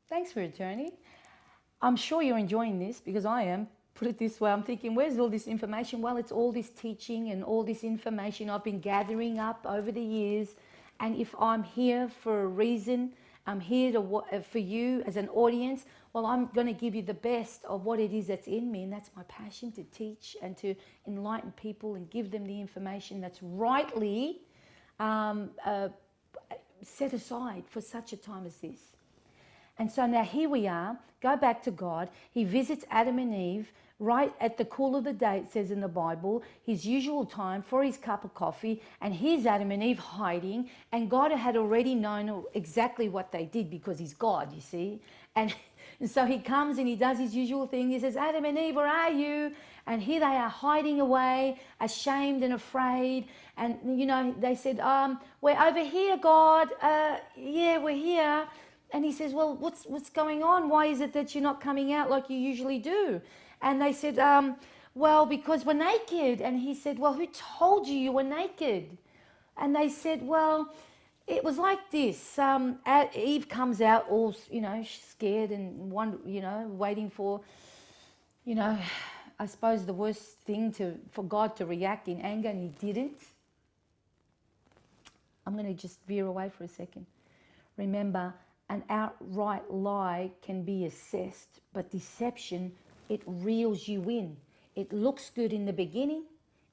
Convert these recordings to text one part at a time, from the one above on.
Thanks for returning. I'm sure you're enjoying this because I am. Put it this way, I'm thinking, where's all this information? Well, it's all this teaching and all this information I've been gathering up over the years. And if I'm here for a reason, I'm here for you as an audience, well, I'm going to give you the best of what it is that's in me. And that's my passion to teach and to enlighten people and give them the information that's rightly um, uh, set aside for such a time as this. And so now here we are, go back to God. He visits Adam and Eve right at the cool of the day, it says in the Bible, his usual time for his cup of coffee. And here's Adam and Eve hiding. And God had already known exactly what they did because he's God, you see. And so he comes and he does his usual thing. He says, Adam and Eve, where are you? And here they are hiding away, ashamed and afraid. And, they said, we're over here, God. Yeah, we're here. And he says, well, what's going on? Why is it that you're not coming out like you usually do? And they said, well, because we're naked. And he said, well, who told you were naked? And they said, well, it was like this. Eve comes out all, scared and waiting for, I suppose the worst thing for God to react in anger, and he didn't. I'm going to just veer away for a second. Remember, an outright lie can be assessed, but deception, it reels you in. It looks good in the beginning.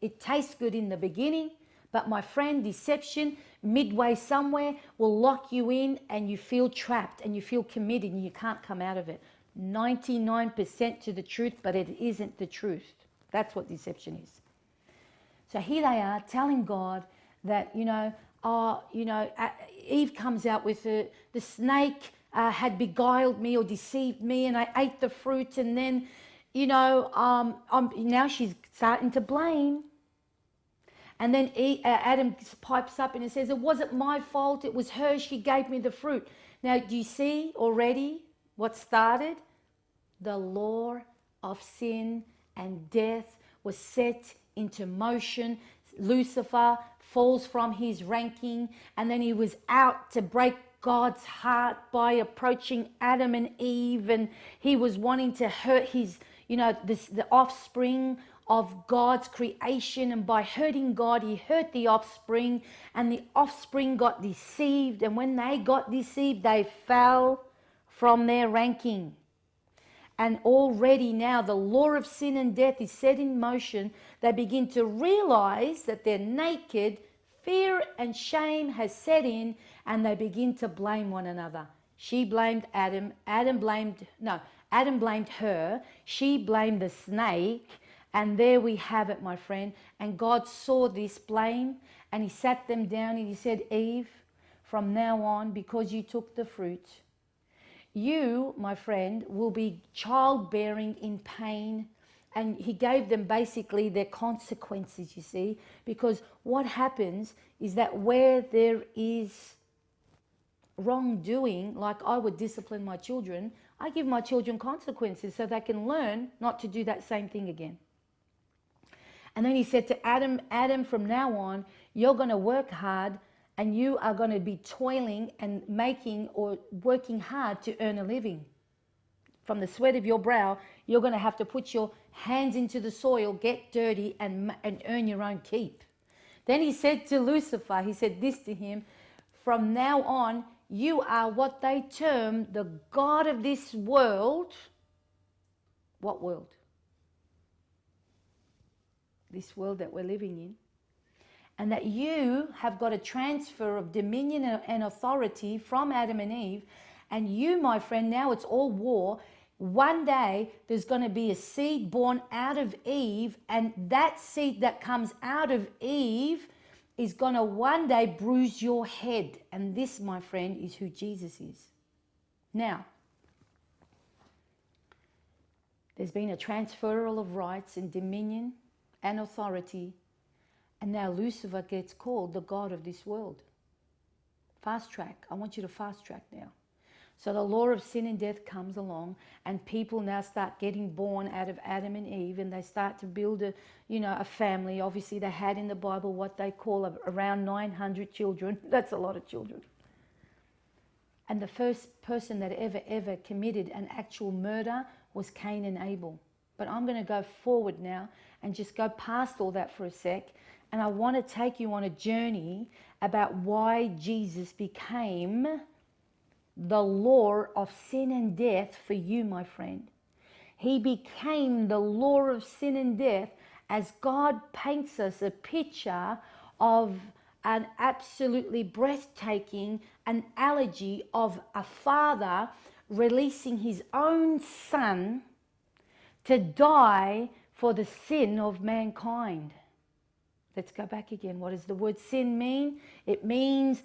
It tastes good in the beginning. But my friend, deception, midway somewhere, will lock you in and you feel trapped and you feel committed and you can't come out of it. 99% to the truth, but it isn't the truth. That's what deception is. So here they are telling God that, Eve comes out with the snake had beguiled me or deceived me and I ate the fruit, and then, now she's starting to blame. And then Adam pipes up and he says, it wasn't my fault, it was her, she gave me the fruit. Now, do you see already what started? The law of sin and death was set into motion. Lucifer falls from his ranking, and then he was out to break God's heart by approaching Adam and Eve, and he was wanting to hurt his, the offspring of God's creation, and by hurting God, he hurt the offspring, and the offspring got deceived, and when they got deceived, they fell from their ranking. And already now the law of sin and death is set in motion. They begin to realize that they're naked. Fear and shame has set in, and they begin to blame one another. She blamed Adam. Adam blamed her. She blamed the snake. And there we have it, my friend. And God saw this blame, and he sat them down and he said, Eve, from now on, because you took the fruit, you, my friend, will be childbearing in pain. And he gave them basically their consequences, you see, because what happens is that where there is wrongdoing, like I would discipline my children, I give my children consequences so they can learn not to do that same thing again. And then he said to Adam, Adam, from now on, you're going to work hard, and you are going to be toiling and making or working hard to earn a living. From the sweat of your brow, you're going to have to put your hands into the soil, get dirty, and earn your own keep. Then he said to Lucifer, he said this to him, from now on, you are what they term the God of this world. What world? This world that we're living in. And that you have got a transfer of dominion and authority from Adam and Eve. And you, my friend, now it's all war. One day there's going to be a seed born out of Eve, and that seed that comes out of Eve is going to one day bruise your head. And this, my friend, is who Jesus is. Now, there's been a transferal of rights and dominion and authority. And now Lucifer gets called the God of this world. Fast track. I want you to fast track now. So the law of sin and death comes along, and people now start getting born out of Adam and Eve, and they start to build a family. Obviously, they had in the Bible what they call around 900 children. That's a lot of children. And the first person that ever committed an actual murder was Cain and Abel. But I'm going to go forward now and just go past all that for a sec. And I want to take you on a journey about why Jesus became the law of sin and death for you, my friend. He became the law of sin and death as God paints us a picture of an absolutely breathtaking analogy of a father releasing his own son to die for the sin of mankind. Let's go back again. What does the word sin mean? It means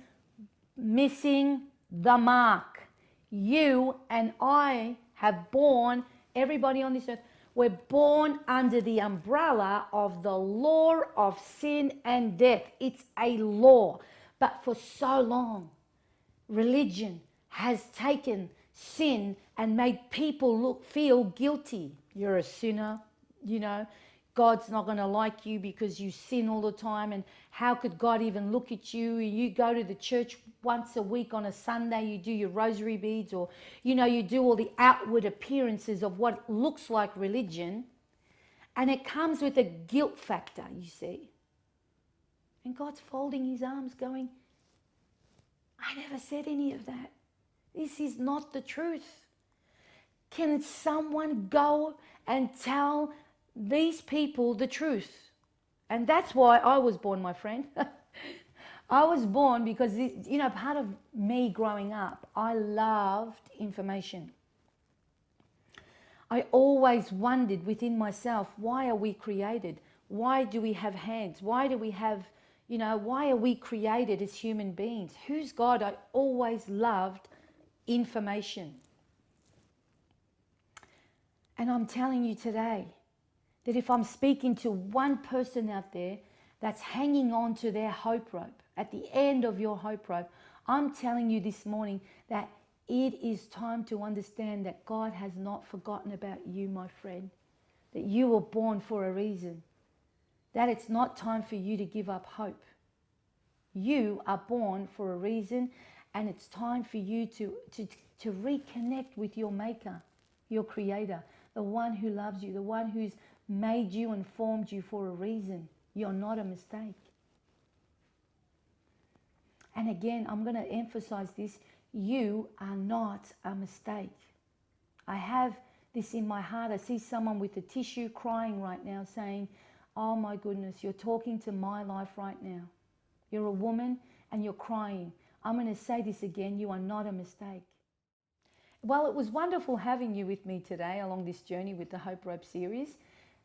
missing the mark. You and I have born, everybody on this earth, we're born under the umbrella of the law of sin and death. It's a law. But for so long, religion has taken sin and made people feel guilty. You're a sinner, you know. God's not going to like you because you sin all the time, and how could God even look at you? You go to the church once a week on a Sunday, you do your rosary beads, or you do all the outward appearances of what looks like religion, and it comes with a guilt factor, you see. And God's folding his arms going, I never said any of that. This is not the truth. Can someone go and tell these people the truth? And that's why I was born, my friend. I was born because, part of me growing up, I loved information. I always wondered within myself, why are we created? Why do we have hands? Why do we have, why are we created as human beings? Who's God? I always loved information. And I'm telling you today that if I'm speaking to one person out there that's hanging on to their hope rope, at the end of your hope rope, I'm telling you this morning that it is time to understand that God has not forgotten about you, my friend, that you were born for a reason, that it's not time for you to give up hope. You are born for a reason, and it's time for you to reconnect with your maker, your creator, the one who loves you, the one who's made you and formed you for a reason. You're not a mistake. And again, I'm going to emphasize this. You are not a mistake. I have this in my heart. I see someone with a tissue crying right now saying, oh my goodness, you're talking to my life right now. You're a woman and you're crying. I'm going to say this again. You are not a mistake. Well, it was wonderful having you with me today along this journey with the Hope Rope series.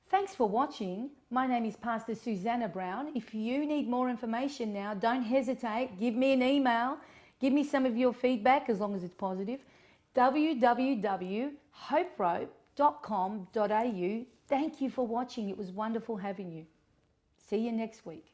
Thanks for watching. My name is Pastor Susanna Brown. If you need more information now, don't hesitate. Give me an email. Give me some of your feedback, as long as it's positive. www.hoperope.com.au. Thank you for watching. It was wonderful having you. See you next week.